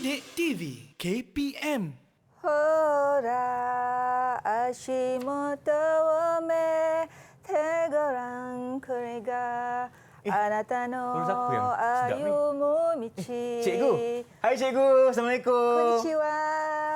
Didik TV KPM. Hora Ashimoto wo me tegoran kurega anata no ayumu michi. Cikgu. Hai cikgu. Assalamualaikum. Konnichiwa.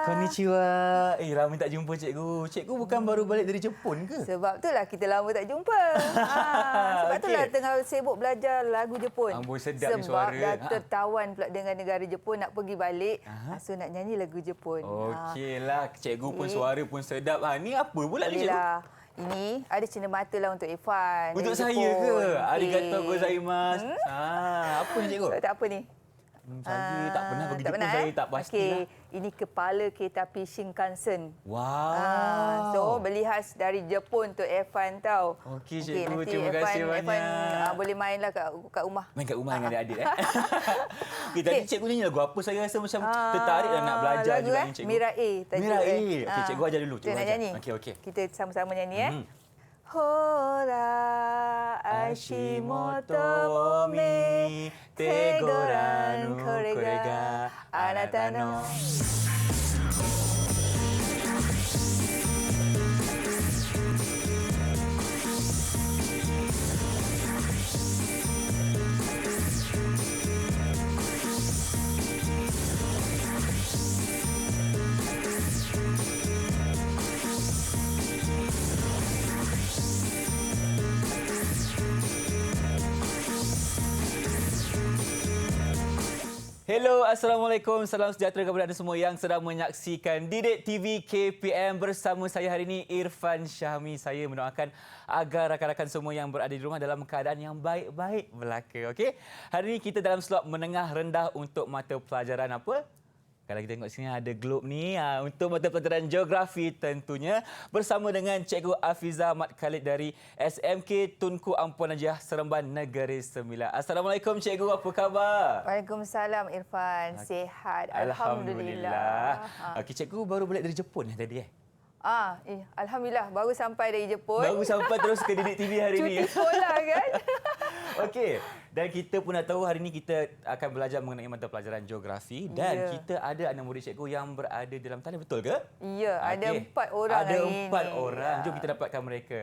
Konnichiwa. Lama tak jumpa cikgu. Cikgu bukan baru balik dari Jepun ke? Sebab itulah kita lama tak jumpa. Sebab itulah tengah sibuk belajar lagu Jepun. Amboi, sedap ni Sebab suara. dah tertawan pula dengan negara Jepun, nak pergi balik. So nak nyanyi lagu Jepun. Okeylah, cikgu pun suara pun sedap. Ni apa pula ni cikgu? Ini ada cenderamata lah untuk Irfan. Untuk dari saya Jepun. ke? Arigatou gozaimasu. Apa ni cikgu? Tak apa ni? Saya tak pernah pergi Jepun, pernah, saya tak pastilah. Ini kepala kereta api Shinkansen. Wow. So, beli khas dari Jepun untuk Irfan tau. Okey, cikgu. nanti Terima kasih banyak. Irfan boleh mainlah kat rumah. Main kat rumah dengan adik-adik. Okay, tadi cikgu nyanyi lagu apa? Saya rasa macam tertarik nak belajar lagu, juga ni cikgu. Mira A. Mira A. Okey, cikgu ajar dulu. Kita nak nyanyi. Okey. Kita sama-sama nyanyi. Hora Ashimoto wo me tegoran korega anata no. Hello, Assalamualaikum. Salam sejahtera kepada anda semua yang sedang menyaksikan Didik TV KPM bersama saya hari ini, Irfan Syahmi. Saya mendoakan agar rakan-rakan semua yang berada di rumah dalam keadaan yang baik-baik belaka. Okey? Hari ini kita dalam slot menengah rendah untuk mata pelajaran apa? Kalau kita tengok sini ada globe ni untuk mata pelajaran geografi tentunya bersama dengan Cikgu Afiza Mat Khalid dari SMK Tunku Ampuan Najah Seremban Negeri Sembilan. Assalamualaikum cikgu, apa khabar? Waalaikumsalam Irfan. Sihat. Alhamdulillah. Okey, cikgu baru balik dari Jepun tadi Alhamdulillah baru sampai dari Jepun. Baru sampai terus ke Didik TV hari ni. Cuti sekolah kan? Okey, dan kita pun dah tahu hari ini kita akan belajar mengenai mata pelajaran geografi dan kita ada anak murid cikgu yang berada dalam talian, betul ke? Ya, ada 4 orang Ada hari ini. 4 orang. Jom kita dapatkan mereka.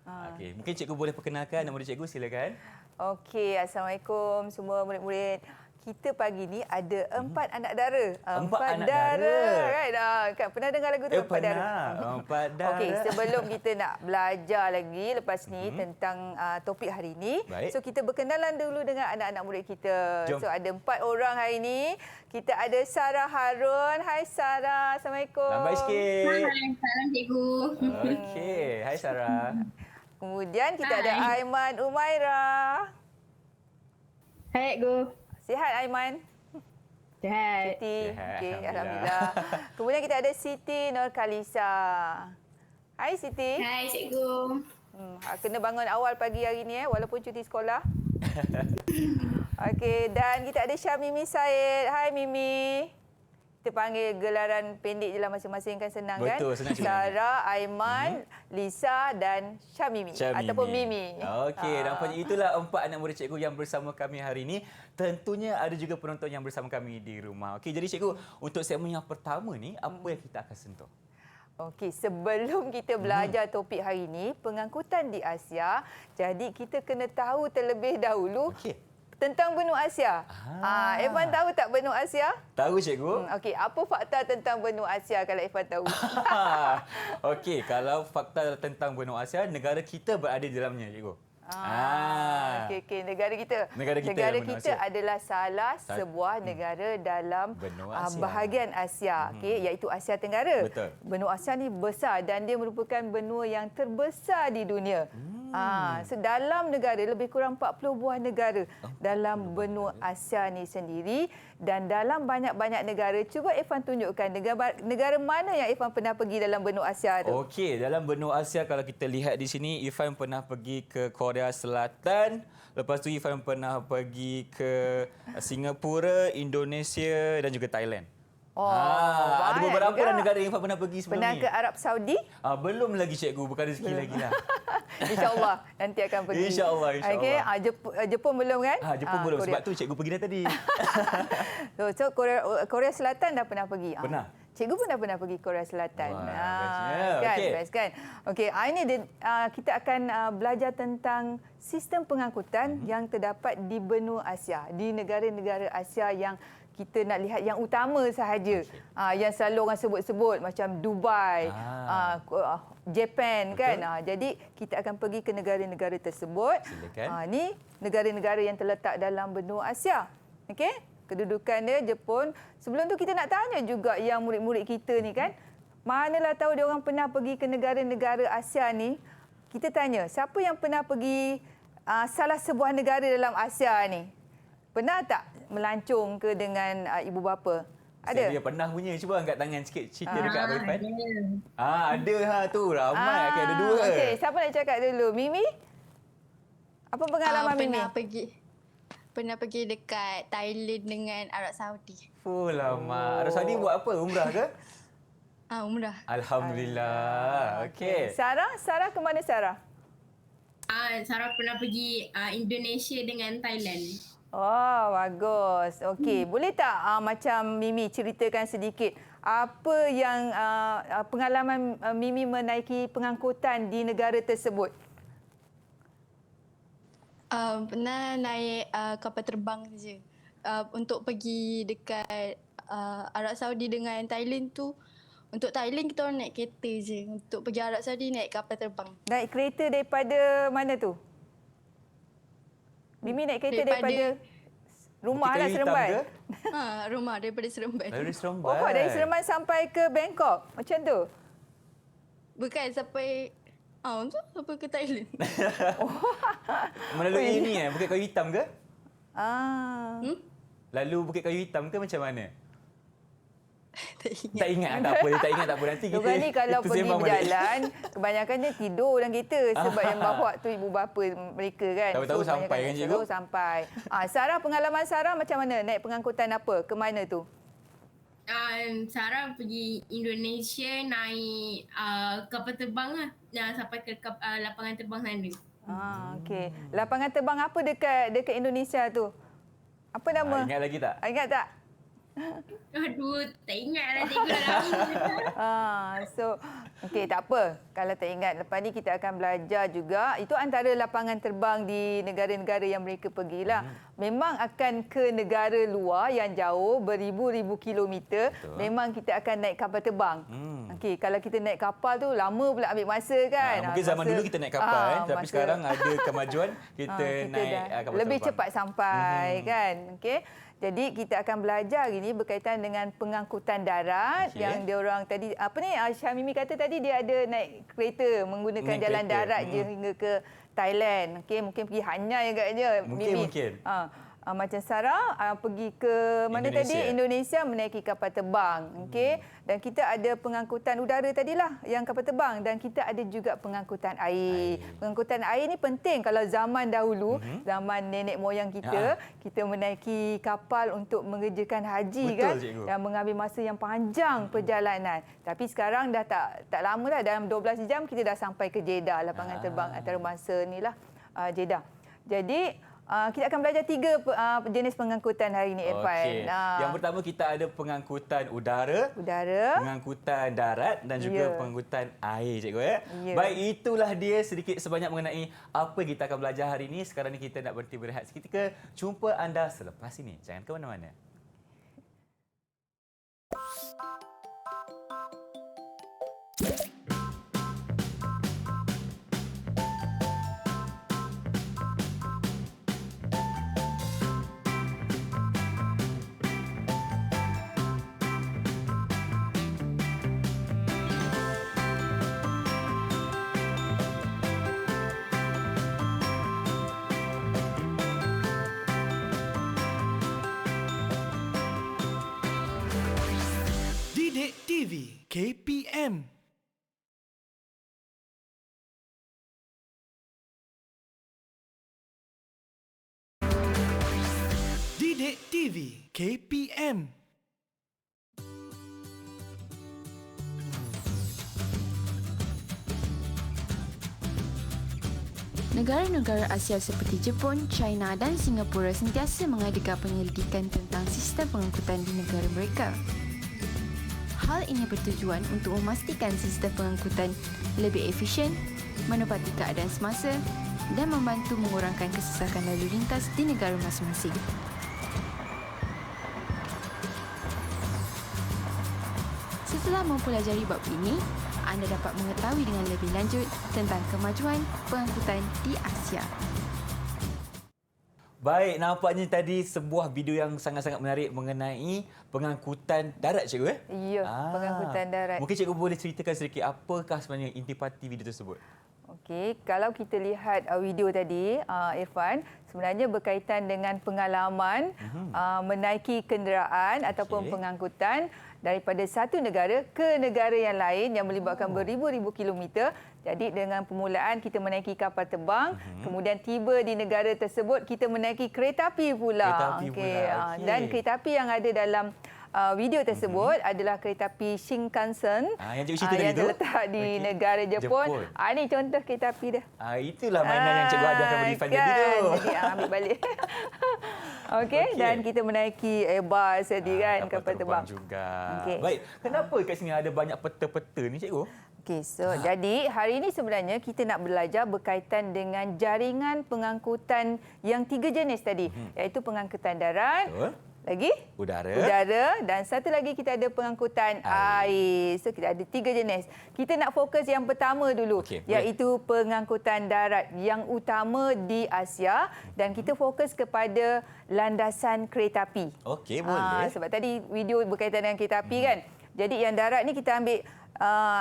Okey, mungkin cikgu boleh perkenalkan anak murid cikgu, silakan. Okey, Assalamualaikum semua murid-murid. Kita pagi ni ada 4 anak dara. 4 anak dara. Kan? Pernah dengar lagu tu? 4 dara. Pernah. 4 dara. Okey, sebelum kita nak belajar lagi lepas ni tentang topik hari ini. Baik. So kita berkenalan dulu dengan anak-anak murid kita. Jom. So ada 4 orang hari ini. Kita ada Sarah Harun. Hai Sarah, Assalamualaikum. Lambai sikit. Hai, salam cikgu. Okey, hai Sarah. Kemudian kita ada Aiman Umaira. Hai, cikgu. Sihat Aiman? Sihat. Siti. Sihat, Okey, Alhamdulillah. alhamdulillah. Kemudian kita ada Siti Nurkalisa. Hai Siti. Hai, cikgu. Kena bangun awal pagi hari ni walaupun cuti sekolah. Okey, dan kita ada Syamimi Said. Hai Mimi. Kita panggil gelaran pendek je lah masing-masing kan, senang kan? Betul, senang cikgu. Sarah, Aiman, Lisa dan Syamimi. Ataupun Mimi. Okey, nampaknya itulah 4 anak murid cikgu yang bersama kami hari ini. Tentunya ada juga penonton yang bersama kami di rumah. Okey, jadi cikgu, untuk segmen yang pertama ni, apa yang kita akan sentuh? Okey, sebelum kita belajar topik hari ini, pengangkutan di Asia. Jadi kita kena tahu terlebih dahulu tentang benua Asia. Irfan tahu tak benua Asia? Tahu cikgu. Okey, apa fakta tentang benua Asia kalau Irfan tahu? Okey, kalau fakta tentang benua Asia, negara kita berada di dalamnya cikgu. Okey, negara kita. Negara kita negara dalam benua kita Asia. adalah salah sebuah negara dalam Benua Asia. bahagian Asia, iaitu Asia Tenggara. Betul. Benua Asia ni besar dan dia merupakan benua yang terbesar di dunia. So dalam negara lebih kurang 40 buah negara dalam benua Asia ni sendiri, dan dalam banyak-banyak negara. Cuba Irfan tunjukkan negara mana yang Irfan pernah pergi dalam benua Asia tu. Okey, dalam benua Asia kalau kita lihat di sini, Irfan pernah pergi ke Korea Selatan, lepas tu Irfan pernah pergi ke Singapura, Indonesia dan juga Thailand. Oh, Ada banyak beberapa juga. negara yang Irfan pernah pergi sebelum Pernah ni. ke Arab Saudi? Belum lagi cikgu, bukan rezeki lagi lah. InsyaAllah nanti akan pergi. InsyaAllah, insyaAllah. Okey, Jepun belum kan? Jepun belum, Korea. sebab tu cikgu pergi dah tadi. So Korea Selatan dah pernah pergi. Pernah? Cikgu pun dah pernah pergi Korea Selatan. Wah, bestnya. Kan, Okey. best kan? Okey, ini kita akan belajar tentang sistem pengangkutan yang terdapat di benua Asia, di negara-negara Asia yang kita nak lihat yang utama sahaja. Yang selalu orang sebut-sebut macam Dubai, Japan. Betul. Kan? Jadi kita akan pergi ke negara-negara tersebut. Silakan. Ni negara-negara yang terletak dalam benua Asia. Okey? Kedudukan dia Jepun. Sebelum tu kita nak tanya juga yang murid-murid kita ni kan. Manalah tahu dia orang pernah pergi ke negara-negara Asia ni. Kita tanya, siapa yang pernah pergi salah sebuah negara dalam Asia ni? Pernah tak melancong ke dengan ibu bapa? Ada? Saya pernah punya. Cuba angkat tangan sikit, cerita dekat Abang Irfan. ada. Ada tu. Ramai. Okey, ada dua. Okey, siapa nak cakap dulu? Mimi? Apa pengalaman Mimi? Pernah pergi dekat Thailand dengan Arab Saudi. Oh lama. Arab Saudi buat apa? Umrah ke? Umrah. Alhamdulillah. Okey. Sarah ke mana Sarah? Sarah pernah pergi Indonesia dengan Thailand. Oh, bagus. Okey, boleh tak macam Mimi ceritakan sedikit apa yang pengalaman Mimi menaiki pengangkutan di negara tersebut? Pernah naik kapal terbang je. Untuk pergi dekat Arab Saudi dengan Thailand tu, untuk Thailand kita orang naik kereta je. Untuk pergi Arab Saudi naik kapal terbang. Naik kereta daripada mana tu? Mimi naik kereta daripada rumah Bukit lah Kayu Hitam Seremban. ke? Rumah daripada Seremban. Dari Seremban. Oh, dari Seremban sampai ke Bangkok. Macam tu. Bukan sampai sampai ke Thailand. Melalui ini Bukit Kayu Hitam ke? Lalu Bukit Kayu Hitam ke macam mana? Tak ingat. Tak ingat tak apa. Nanti kita Diorang ni kalau kita pergi sembang balik. berjalan, kebanyakannya tidur dalam kereta sebab yang bawa tu ibu bapa mereka kan. Tahu-tahu sampai kebanyakan kan, cikgu? Tahu sampai. Sarah, pengalaman Sarah macam mana? Naik pengangkutan apa? Ke mana tu? Sarah pergi Indonesia naik kapal terbang lah. Sampai ke lapangan terbang sana. Okey. Lapangan terbang apa dekat Indonesia tu? Apa nama? Ingat lagi tak? Ingat tak? Aduh, tak ingat lah cikgu dah lama. So, okey, tak apa. Kalau tak ingat, lepas ni kita akan belajar juga. Itu antara lapangan terbang di negara-negara yang mereka pergilah. Memang akan ke negara luar yang jauh, beribu-ribu kilometer. Betul. Memang kita akan naik kapal terbang. Okey, kalau kita naik kapal tu, lama pula ambil masa kan. Mungkin zaman dulu kita naik kapal tapi sekarang ada kemajuan kita naik kapal lebih terbang. cepat sampai kan. Okey. Jadi kita akan belajar hari ini berkaitan dengan pengangkutan darat yang diorang tadi Syamimi kata tadi dia ada naik kereta menggunakan Naik jalan kereta. darat je hingga ke Thailand. Okey, mungkin pergi Hanyai agaknya Mimi. Mungkin. Macam Sarah pergi ke mana tadi? Indonesia menaiki kapal terbang. Okey. Dan kita ada pengangkutan udara tadilah yang kapal terbang dan kita ada juga pengangkutan air. Pengangkutan air ni penting kalau zaman dahulu, zaman nenek moyang kita, kita menaiki kapal untuk mengerjakan haji. Betul, kan cikgu. dan mengambil masa yang panjang perjalanan. Tapi sekarang dah tak lama dah, dalam 12 jam kita dah sampai ke Jeddah, lapangan terbang antarabangsa nilah Jeddah. Jadi kita akan belajar 3 jenis pengangkutan hari ini, Irfan. Okey. Yang pertama kita ada pengangkutan udara, pengangkutan darat dan juga pengangkutan air, cikgu ya. Baik, itulah dia sedikit sebanyak mengenai apa kita akan belajar hari ini. Sekarang ni kita nak berhenti berehat seketika. Jumpa anda selepas ini. Jangan ke mana-mana. Didik TV KPM. Didik TV KPM. Negara-negara Asia seperti Jepun, China dan Singapura sentiasa mengadakan penyelidikan tentang sistem pengangkutan di negara mereka. Hal ini bertujuan untuk memastikan sistem pengangkutan lebih efisien, menepati keadaan semasa dan membantu mengurangkan kesesakan lalu lintas di negara masing-masing. Setelah mempelajari bab ini, anda dapat mengetahui dengan lebih lanjut tentang kemajuan pengangkutan di Asia. Baik, nampaknya tadi sebuah video yang sangat-sangat menarik mengenai pengangkutan darat, cikgu. Ya, pengangkutan darat. Mungkin cikgu boleh ceritakan sedikit apakah sebenarnya intipati video tersebut? Okey, kalau kita lihat video tadi, Irfan, sebenarnya berkaitan dengan pengalaman menaiki kenderaan ataupun pengangkutan daripada satu negara ke negara yang lain yang melibatkan beribu-ribu kilometer. Jadi dengan permulaan kita menaiki kapal terbang, kemudian tiba di negara tersebut kita menaiki kereta api pula. Okey. Dan kereta api yang ada dalam video tersebut adalah kereta api Shinkansen yang cikgu cerita tadi yang terletak di negara Jepun. Ini contoh kereta api dah. Itulah mainan yang cikgu ada kepada Irfan tadi tu. Jadi ambil balik. Okey, dan kita menaiki Airbus tadi kan, kapal terbang juga. Okay. Baik, kenapa kat sini ada banyak peta-peta ni, cikgu? Okey, jadi hari ini sebenarnya kita nak belajar berkaitan dengan jaringan pengangkutan yang 3 jenis tadi, iaitu pengangkutan darat, lagi udara dan satu lagi kita ada pengangkutan air. So kita ada 3 jenis. Kita nak fokus yang pertama dulu, iaitu pengangkutan darat yang utama di Asia dan kita fokus kepada landasan kereta api. Okey, boleh. Sebab tadi video berkaitan dengan kereta api kan. Jadi yang darat ni kita ambil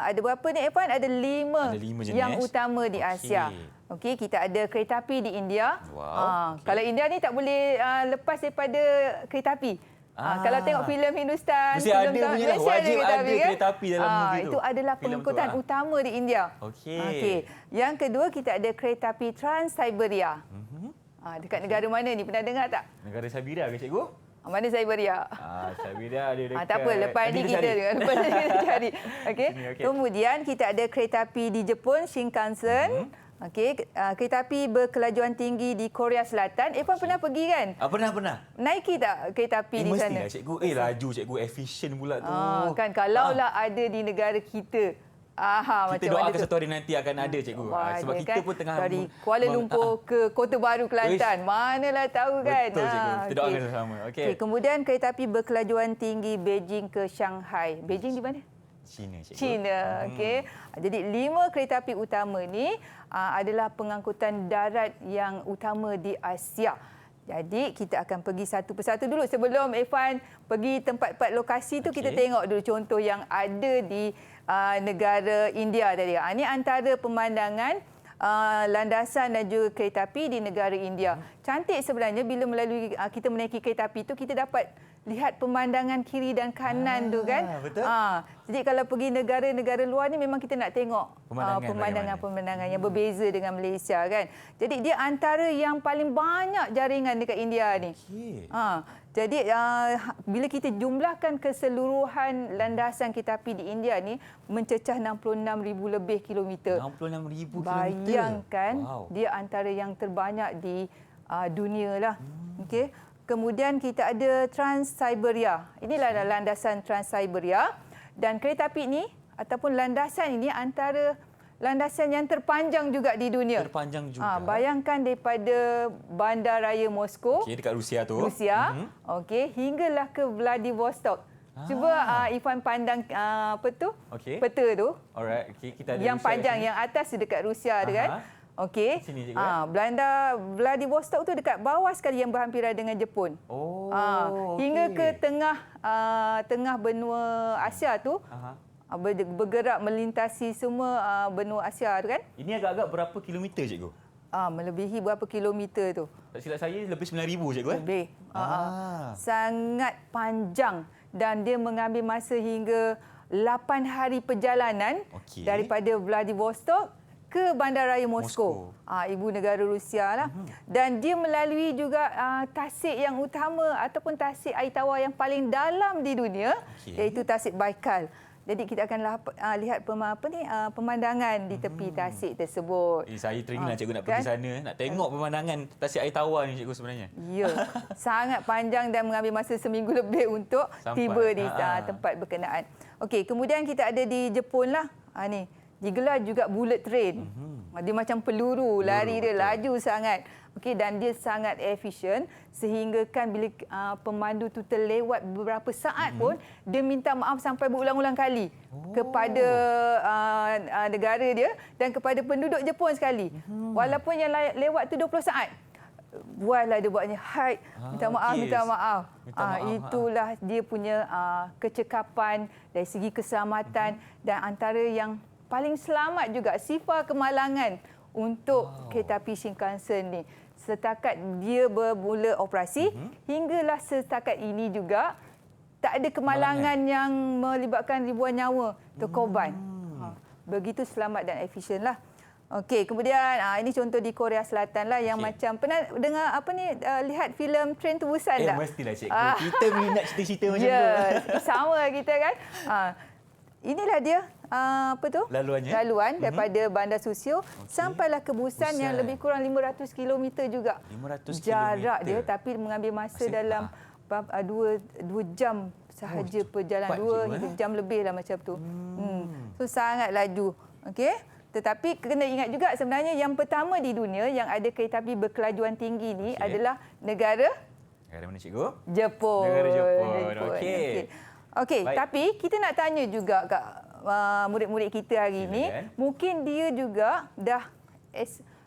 ada berapa ni Irfan? Ada 5 jenis yang utama di Asia. Okey, kita ada kereta api di India. Kalau India ni tak boleh lepas daripada kereta api. Kalau tengok filem Hindustan, mesti ada punya lah. Wajib ada kereta api dalam movie tu. Itu adalah pengangkutan utama di India. Okey. Yang kedua kita ada kereta api Trans-Siberia. Dekat negara mana ni? Pernah dengar tak? Negara Siberia ke, cikgu? Mana Siberia? Siberia ada dekat. Tak apa, lepas ni kita cari. Okey. Kemudian kita ada kereta api di Jepun, Shinkansen. Okey, kereta api berkelajuan tinggi di Korea Selatan. Irfan pernah pergi kan? Pernah. Naiki tak kereta api di sana? Mestilah, cikgu. Laju, cikgu. Efisien pula tu. Kan kalaulah ada di negara kita. Kita doakan satu hari nanti akan ada, cikgu. Sebab kita pun tengah dari Kuala Lumpur ke Kota Baru, Kelantan. Manalah tahu kan. Betul, cikgu. Kita doakan sama-sama. Okey. Kemudian kereta api berkelajuan tinggi Beijing ke Shanghai. Beijing di mana? China, cikgu. China. Okey. Jadi 5 kereta api utama ni adalah pengangkutan darat yang utama di Asia. Jadi kita akan pergi satu persatu dulu. Sebelum Irfan pergi tempat-tempat lokasi tu, kita tengok dulu contoh yang ada di negara India tadi. Ini antara pemandangan landasan dan juga kereta api di negara India. Cantik sebenarnya bila melalui kita menaiki kereta api tu, kita dapat lihat pemandangan kiri dan kanan tu kan. Betul. Jadi kalau pergi negara-negara luar ni memang kita nak tengok pemandangan yang berbeza dengan Malaysia kan. Jadi dia antara yang paling banyak jaringan dekat India ni. Jadi bila kita jumlahkan keseluruhan landasan kereta api di India ni mencecah 66,000 lebih kilometer. 66,000 kilometer. Bayangkan dia antara yang terbanyak di dunia lah. Okey. Kemudian kita ada Trans-Siberia. Inilah landasan Trans-Siberia. Dan kereta api ini ataupun landasan ini antara landasan yang terpanjang juga di dunia. Terpanjang juga. Bayangkan daripada Bandaraya Moskow. Dekat Rusia tu. Okey, hinggalah ke Vladivostok. Cuba Irfan pandang peta tu. Alright. Kita ada yang Rusia panjang, yang atas dekat Rusia tu kan. Okey. Vladivostok tu dekat bawah sekali yang berhampiran dengan Jepun. Hingga ke tengah benua Asia tu. Bergerak melintasi semua benua Asia tu kan. Ini agak-agak berapa kilometer, cikgu? Melebihi berapa kilometer tu? Tak silap saya lebih 9,000, cikgu. Lebih. Sangat panjang dan dia mengambil masa hingga 8 hari perjalanan daripada Vladivostok ke Bandaraya Moskow. Ibu negara Rusia lah. Dan dia melalui juga tasik yang utama ataupun tasik air tawar yang paling dalam di dunia, iaitu tasik Baikal. Jadi kita akan lihat pemandangan di tepi tasik tersebut. Saya teringin cikgu nak kan? pergi sana, nak tengok pemandangan tasik air tawar ni cikgu sebenarnya. Ya, sangat panjang dan mengambil masa seminggu lebih untuk Sampai. tiba di tempat berkenaan. Okey, kemudian kita ada di Jepun lah. Ni digelar juga bullet train. Dia macam peluru, lari dia laju sangat. Okey, dan dia sangat efisien sehingga kan bila pemandu tu terlewat beberapa saat pun dia minta maaf sampai berulang-ulang kali kepada negara dia dan kepada penduduk Jepun sekali. Walaupun yang lewat tu 20 saat. Buatlah dia buatnya, hai, minta maaf, minta maaf. Itulah dia punya kecekapan dari segi keselamatan dan antara yang paling selamat juga sifar kemalangan untuk kereta api Shinkansen ni. Setakat dia bermula operasi, hinggalah setakat ini juga tak ada kemalangan yang melibatkan ribuan nyawa terkorban. Begitu selamat dan efisien lah. Okey, kemudian ini contoh di Korea Selatan lah yang macam pernah dengar lihat filem Train to Busan tak? Mestilah cikgu. Kita minat cerita-cerita macam tu. Sama kita kan. Inilah dia laluan daripada Bandar Susio sampailah ke Busan yang lebih kurang 500 km juga. 500 jarak km. dia tapi mengambil masa dalam 2 jam sahaja perjalanan, 2 hingga jam lebih lah macam tu. So sangat laju. Okey. Tetapi kena ingat juga sebenarnya yang pertama di dunia yang ada kereta api berkelajuan tinggi ni adalah negara mana cikgu? Jepun. Negara Jepun. Okey, tapi kita nak tanya juga kat murid-murid kita hari ini, mungkin dia juga dah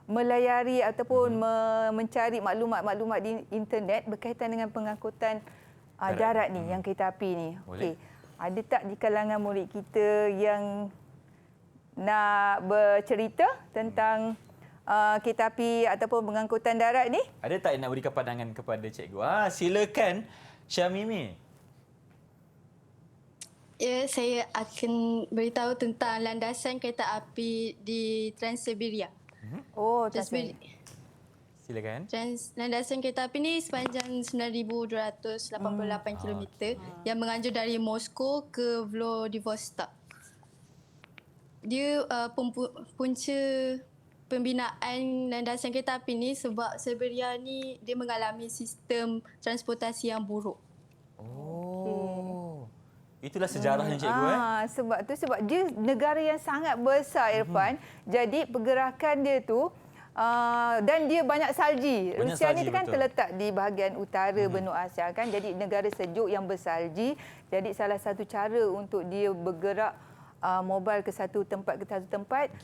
melayari ataupun mencari maklumat-maklumat di internet berkaitan dengan pengangkutan darat ni, yang kereta api ni. Okey. Ada tak di kalangan murid kita yang nak bercerita tentang kereta api ataupun pengangkutan darat ni? Ada tak yang nak berikan pandangan kepada cikgu? Silakan Syamimi. Ya, saya akan beritahu tentang landasan kereta api di Trans-Siberia. Oh, Silakan. Landasan kereta api ni sepanjang 9,288 km yang menganjur dari Moskow ke Vladivostok. Dia punca pembinaan landasan kereta api ni sebab Siberia ni dia mengalami sistem transportasi yang buruk. Itulah sejarahnya cikgu. Sebab dia negara yang sangat besar, Irfan. Jadi pergerakan dia tu dan dia banyak salji. Rusia ni kan terletak di bahagian utara benua Asia kan. Jadi negara sejuk yang bersalji. Jadi salah satu cara untuk dia bergerak mobile ke satu tempat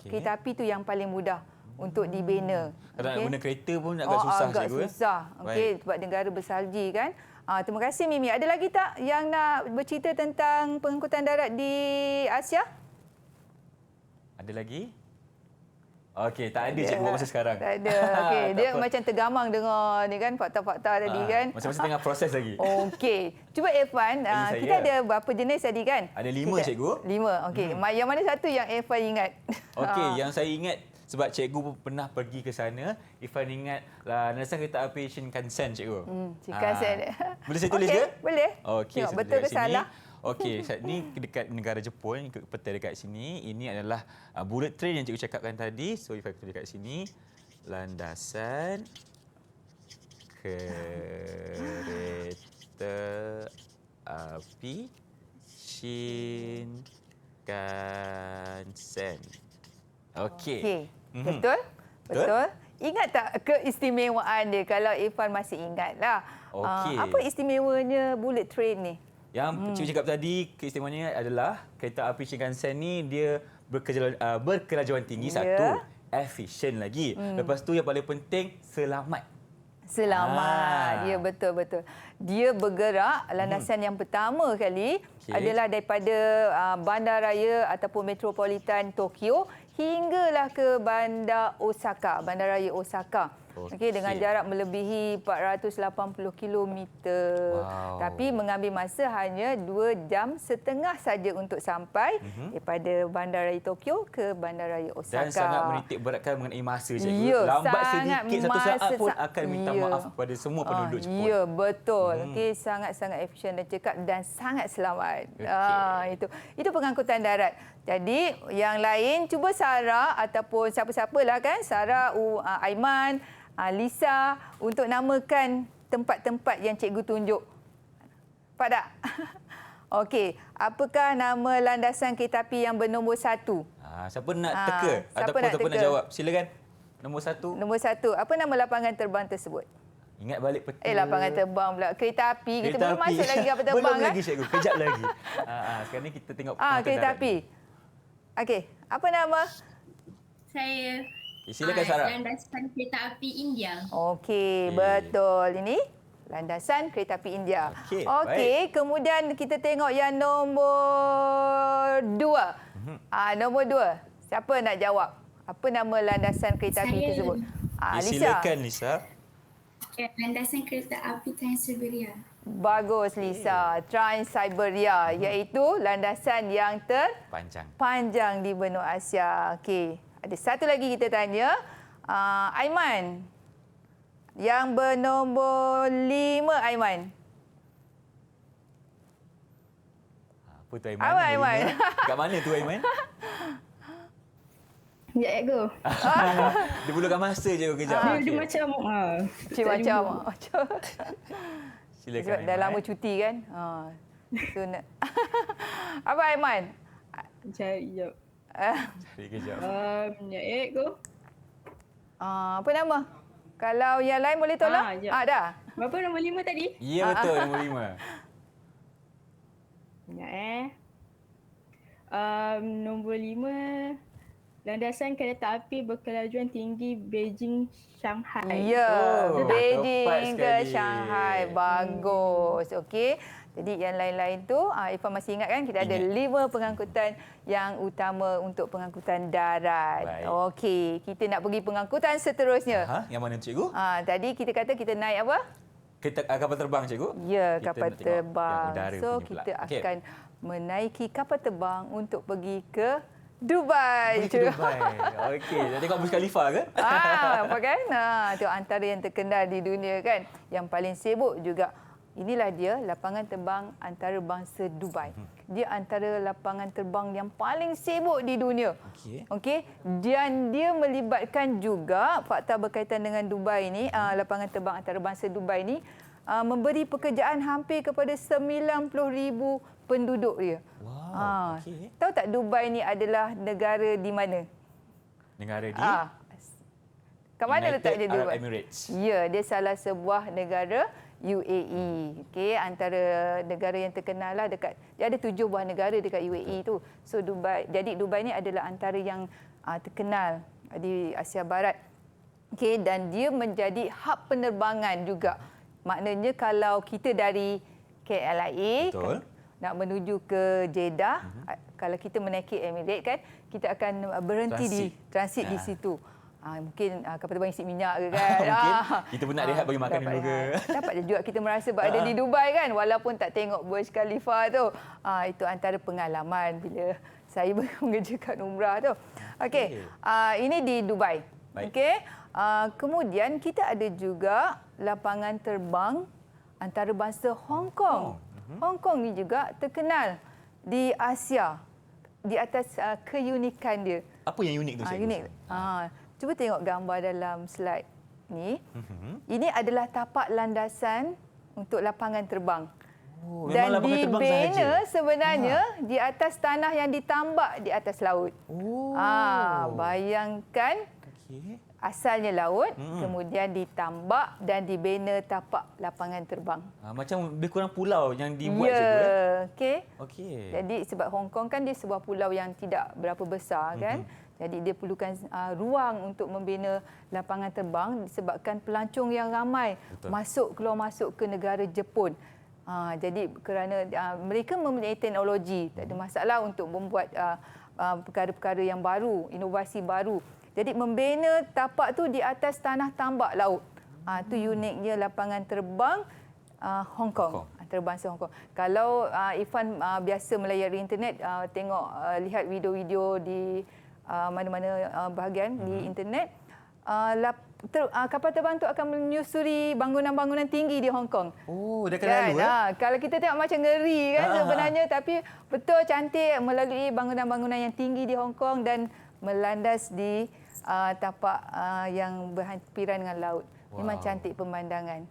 kereta api tu yang paling mudah untuk dibina. Kalau nak guna kereta pun agak susah cikgu. Agak susah. Okey, sebab negara bersalji kan. Terima kasih Mimi. Ada lagi tak yang nak bercerita tentang pengangkutan darat di Asia? Ada lagi? Okey, tak ada cikgu buat masa sekarang. Tak ada. Okey, dia macam tergamang dengar ni kan fakta-fakta tadi kan. Masing-masing tengah proses lagi. Okey. Cuba Irfan, kita ada berapa jenis tadi kan? Ada 5 cikgu. 5. Okey. Yang mana satu yang Irfan ingat? Okey, yang saya ingat sebab cikgu pun pernah pergi ke sana, Irfan ingat landasan kereta api Shinkansen cikgu. Shinkansen. Boleh saya tulis ke? Boleh. Okey, tengok betul ke salah? Okey, ni dekat negara Jepun, ikut peta dekat sini. Ini adalah bullet train yang cikgu cakapkan tadi. So, Irfan tulis dekat sini. Landasan kereta api Shinkansen. Okey. Betul? Betul. Ingat tak keistimewaan dia kalau Irfan masih ingat lah. Apa istimewanya bullet train ni? Yang cikgu cakap tadi, keistimewaannya adalah kereta api Shinkansen ni dia berkelajuan tinggi, satu, efisien lagi. Lepas tu yang paling penting, selamat. Ya, betul-betul. Dia bergerak landasan yang pertama kali adalah daripada bandaraya ataupun metropolitan Tokyo hinggalah ke bandar Osaka, bandaraya Osaka. Okey, dengan jarak melebihi 480 kilometer. Wow. Tapi mengambil masa hanya 2 jam setengah saja untuk sampai daripada Bandaraya Tokyo ke Bandaraya Osaka. Dan sangat menitik beratkan mengenai masa, cikgu. Ya, Lambat sangat sedikit satu saat masa pun akan minta ya. maaf kepada semua penduduk Jepun. Ya, betul. Okey, sangat-sangat efisien dan cekap dan sangat selamat. Itu pengangkutan darat. Jadi, yang lain cuba Sarah ataupun siapa-siapalah kan, Sarah, Aiman, Lisa untuk namakan tempat-tempat yang cikgu tunjuk. Nampak tak? Okey, apakah nama landasan kereta api yang bernombor 1? Siapa nak teka ataupun nak siapa nak teka? jawab? Silakan. Nombor 1. Nombor 1. Apa nama lapangan terbang tersebut? Ingat balik peta. Lapangan terbang pula. Kereta api. Kita Kereta belum api. masuk lagi kapal terbang. Belum lagi, cikgu. Kejap lagi. Sekarang ni kita tengok pengangkutan Kereta darat api. Okey, apa nama? Saya Silakan, Sarah. landasan kereta api India. Okey, betul. Ini landasan kereta api India. Okey, Okey, kemudian kita tengok yang nombor 2. Nombor 2. Siapa nak jawab? Apa nama landasan kereta api Saya. tersebut? Lisa. Silakan, Lisa. Landasan kereta api Trans-Siberia. Bagus, Lisa. Trans-Siberia iaitu landasan yang Panjang. panjang di benua Asia. Okey, ada satu lagi kita tanya. Aiman. Yang bernombor 5, Aiman. Apa tu, Aiman? Apa, Aiman? Kat mana tu, Aiman? Ya, go. Dia perlukan masa je kejap. Dia macam Cik macam. Silakan, Sebab dah Aiman. lama cuti kan. So nak. Apa, Aiman? Cari jap. Cari kejap. Ya, go. Apa nama? Kalau yang lain boleh tolong? jap. Dah. Berapa nombor 5 tadi? Ya, betul. Nombor 5. Ya, nombor 5, landasan kereta api berkelajuan tinggi Beijing-Shanghai. Ya, Oh, tepat Beijing ke sekali. Shanghai. Bagus. Okey. Jadi yang lain-lain tu, Ifan masih ingat kan kita ada 5 pengangkutan yang utama untuk pengangkutan darat. Baik. Okey, kita nak pergi pengangkutan seterusnya. Yang mana, cikgu? Tadi kita kata kita naik apa? Kapal terbang, cikgu? Ya, Kita kapal nak tengok terbang. yang udara So, punya kita pula. Okey. akan menaiki kapal terbang untuk pergi ke Dubai. Pergi ke Dubai. Okey, nak tengok Burj Khalifa ke? Apa kan? Itu antara yang terkenal di dunia kan. Yang paling sibuk juga. Inilah dia lapangan terbang antarabangsa Dubai. Dia antara lapangan terbang yang paling sibuk di dunia. Okey. Dan dia melibatkan juga fakta berkaitan dengan Dubai ni, lapangan terbang antarabangsa Dubai ni memberi pekerjaan hampir kepada 90,000 penduduk dia. Wow. Okey. Tahu tak Dubai ni adalah negara di mana? Negara di Kat mana United letaknya Arab Dubai? Emirates. Ya, dia salah sebuah negara UAE. Okey, antara negara yang terkenal lah dekat, dia ada 7 buah negara dekat UAE tu. So Dubai, jadi Dubai ni adalah antara yang terkenal di Asia Barat. Okey, dan dia menjadi hub penerbangan juga. Maknanya kalau kita dari KLIA nak menuju ke Jeddah, kalau kita menaiki Emirates kan, kita akan berhenti transit di situ. Mungkin kapal terbang isi minyak ke kan. Mungkin kita pun nak rehat bagi makan dulu ke. Dapat juga kita merasa berada di Dubai kan, walaupun tak tengok Burj Khalifa tu. Itu antara pengalaman bila saya mengerjakan umrah tu. Okey, ini di Dubai. Okey. Kemudian kita ada juga lapangan terbang antarabangsa Hong Kong. Hong Kong ni juga terkenal di Asia di atas keunikan dia. Apa yang unik tu, cikgu? Unik. Cuba tengok gambar dalam slide ni. Ini adalah tapak landasan untuk lapangan terbang. Dan dibina sebenarnya di atas tanah yang ditambak di atas laut. Bayangkan asalnya laut, kemudian ditambak dan dibina tapak lapangan terbang. Macam lebih kurang pulau yang dibuat, cikgu. Okey. Jadi sebab Hong Kong kan dia sebuah pulau yang tidak berapa besar kan. Jadi dia perlukan ruang untuk membina lapangan terbang disebabkan pelancong yang ramai keluar masuk ke negara Jepun. Jadi kerana mereka mempunyai teknologi, tak ada masalah untuk membuat perkara-perkara yang baru, inovasi baru Jadi membina tapak tu di atas tanah tambak laut. Itu uniknya lapangan terbang Hong Kong. Terbangsa Hong Kong. Kalau Irfan biasa melayari internet, tengok lihat video-video di mana-mana bahagian di internet, kapal terbang tu akan menyusuri bangunan-bangunan tinggi di Hong Kong. Oh, dah kan lalu Kalau kita tengok macam ngeri kan sebenarnya, tapi betul cantik melalui bangunan-bangunan yang tinggi di Hong Kong dan melandas di tapak yang berhampiran dengan laut. Memang cantik pemandangan.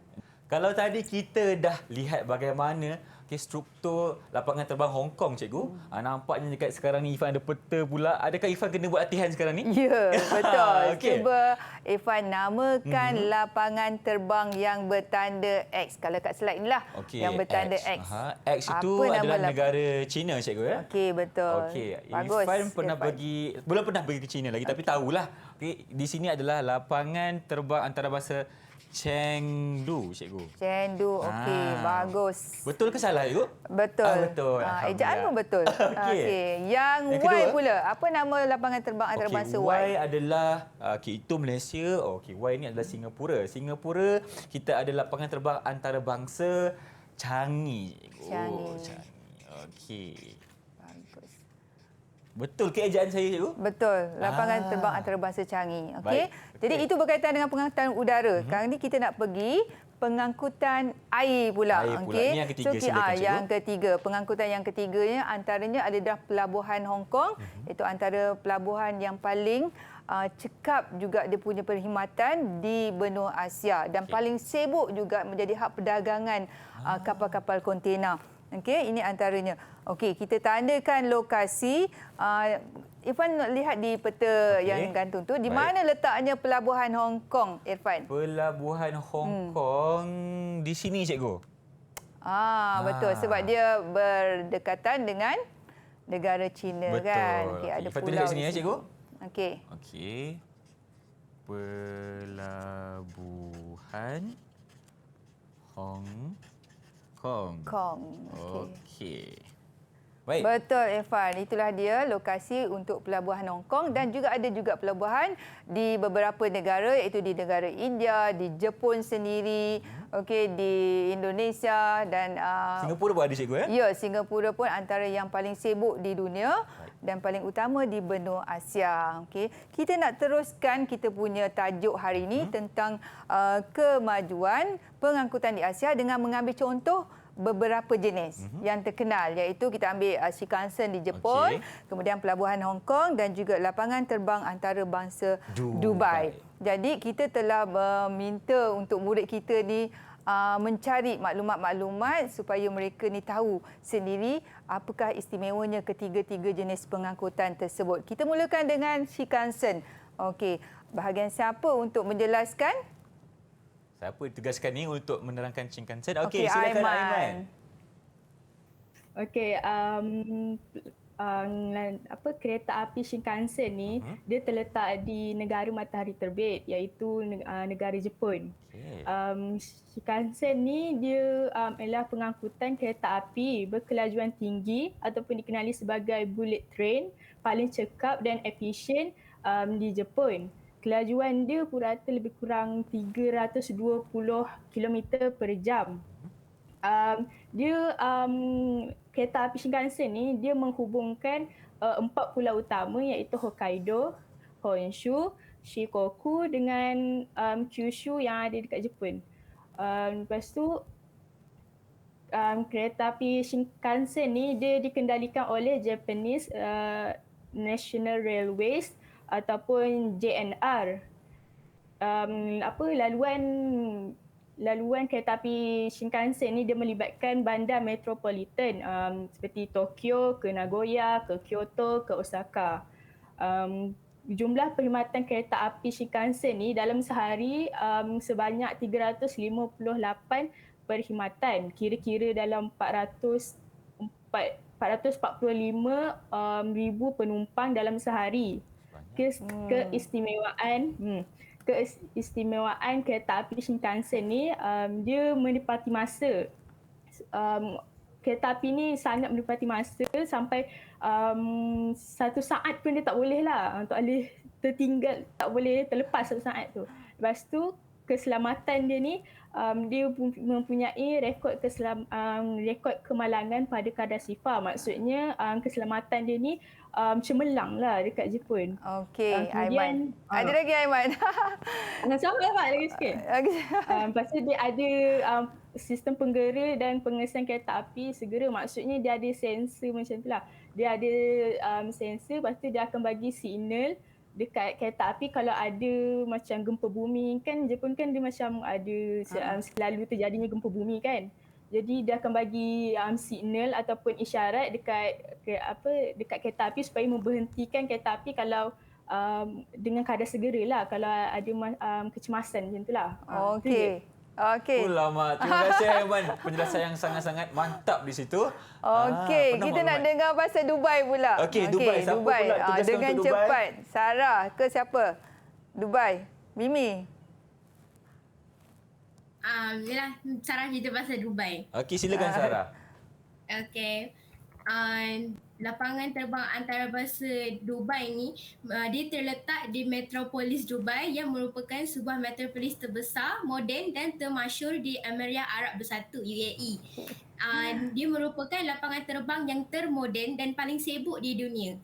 Kalau tadi kita dah lihat bagaimana struktur lapangan terbang Hong Kong, cikgu. Nampaknya dekat sekarang ni Irfan ada peta pula. Adakah Irfan kena buat latihan sekarang ni? Ya, betul. Okey. Cuba Irfan namakan lapangan terbang yang bertanda X. Kalau kat slide ni lah, yang bertanda X. X itu adalah negara China, cikgu ya? Okey, betul. Okey, Bagus. Irfan belum pernah pergi ke China lagi, tapi tahulah. Okay, di sini adalah lapangan terbang antarabangsa Chengdu, cikgu. Chengdu, okey, bagus. Betul ke salah, cikgu? Betul. Betul. Ejaan pun betul. Okey. Yang Y kedua, pula, apa nama lapangan terbang antarabangsa Y adalah itu Malaysia. Okey, Y ini adalah Singapura. Singapura kita ada lapangan terbang antarabangsa Changi. Changi. Okey. Bagus. Betul ke ejaan saya, cikgu? Betul, lapangan terbang antarabangsa Changi. Okey. Baik. Jadi itu berkaitan dengan pengangkutan udara. Sekarang ni kita nak pergi pengangkutan air pula. Air pula. Okey. Ini yang ketiga, silakan, cikgu. Yang ketiga, pengangkutan yang ketiganya antaranya adalah pelabuhan Hong Kong. Itu antara pelabuhan yang paling cekap juga dia punya perkhidmatan di benua Asia dan paling sibuk juga menjadi hub perdagangan kapal-kapal kontena. Okey, ini antaranya. Okey, kita tandakan lokasi. Irfan lihat di peta yang gantung tu, di mana letaknya pelabuhan Hong Kong, Irfan? Pelabuhan Hong Kong di sini, cikgu. Betul, sebab dia berdekatan dengan negara China. Betul. Kan. Okey, ada Irfan pulau tulis sini ya, cikgu. Okey. Okey. Pelabuhan Hong Kong. Okey. Baik. Betul, Irfan. Itulah dia lokasi untuk pelabuhan Hong Kong dan juga ada juga pelabuhan di beberapa negara, iaitu di negara India, di Jepun sendiri, okey, di Indonesia dan Singapura pun ada, cikgu ya? Ya, Singapura pun antara yang paling sibuk di dunia dan paling utama di benua Asia. Okey, kita nak teruskan kita punya tajuk hari ini tentang kemajuan pengangkutan di Asia dengan mengambil contoh beberapa jenis yang terkenal, iaitu kita ambil Shinkansen di Jepun, kemudian pelabuhan Hong Kong dan juga lapangan terbang antarabangsa Dubai. Jadi kita telah meminta untuk murid kita ni mencari maklumat-maklumat supaya mereka ni tahu sendiri apakah istimewanya ketiga-tiga jenis pengangkutan tersebut. Kita mulakan dengan Shinkansen. Okey, bahagian siapa untuk menjelaskan? Siapa ditugaskan ni untuk menerangkan Shinkansen? Okey, silakan Aiman. Okey, kereta api Shinkansen ni dia terletak di negara matahari terbit, iaitu negara Jepun. Shinkansen ni dia ialah pengangkutan kereta api berkelajuan tinggi ataupun dikenali sebagai bullet train paling cekap dan efisien di Jepun. Kelajuan dia purata lebih kurang 320 km per jam. Kereta api Shinkansen ni dia menghubungkan 4 pulau utama, iaitu Hokkaido, Honshu, Shikoku dengan Kyushu yang ada dekat Jepun. Lepas tu kereta api Shinkansen ni dia dikendalikan oleh Japanese National Railways ataupun JNR. Laluan kereta api Shinkansen ni dia melibatkan bandar metropolitan seperti Tokyo ke Nagoya, ke Kyoto, ke Osaka. Jumlah perkhidmatan kereta api Shinkansen ni dalam sehari sebanyak 358 perkhidmatan. Kira-kira dalam 445,000 penumpang dalam sehari. Keistimewaan kereta api Shinkansen ni dia menepati masa. Kereta api ni sangat menepati masa sampai 1 saat pun dia tak boleh lah. Untuk alih tertinggal, tak boleh terlepas satu saat tu. Lepas tu keselamatan dia ni dia mempunyai rekod rekod kemalangan pada kadar sifar. Maksudnya keselamatan dia ni cemerlang lah dekat Jepun. Okey, Aiman. Kemudian Ada lagi Aiman. sama Pak lagi sikit. Lepas tu dia ada sistem penggera dan pengesan kereta api segera. Maksudnya dia ada sensor macam tu lah. Dia ada sensor, lepas tu dia akan bagi signal dekat kereta api kalau ada macam gempa bumi kan. Jepun kan dia macam ada selalu terjadinya gempa bumi kan. Jadi dia akan bagi signal ataupun isyarat dekat kereta api supaya memberhentikan kereta api kalau dengan kadar segera lah kalau ada kecemasan macam tu lah. Okey. Okey. Ulama, terima kasih Aiman. Penjelasan yang sangat-sangat mantap di situ. Okey, kita nak dengar pasal Dubai pula. Okey, Dubai. Siapa pula tugaskan dengan untuk Dubai? cepat. Sarah ke siapa? Dubai. Mimi. Yalah, Sarah cerita pasal Dubai. Okey, silakan Sarah. Okay. Lapangan terbang antarabangsa Dubai ni dia terletak di metropolis Dubai yang merupakan sebuah metropolis terbesar, moden dan termasyur di Emirat Arab Bersatu UAE. Dia merupakan lapangan terbang yang termoden dan paling sibuk di dunia.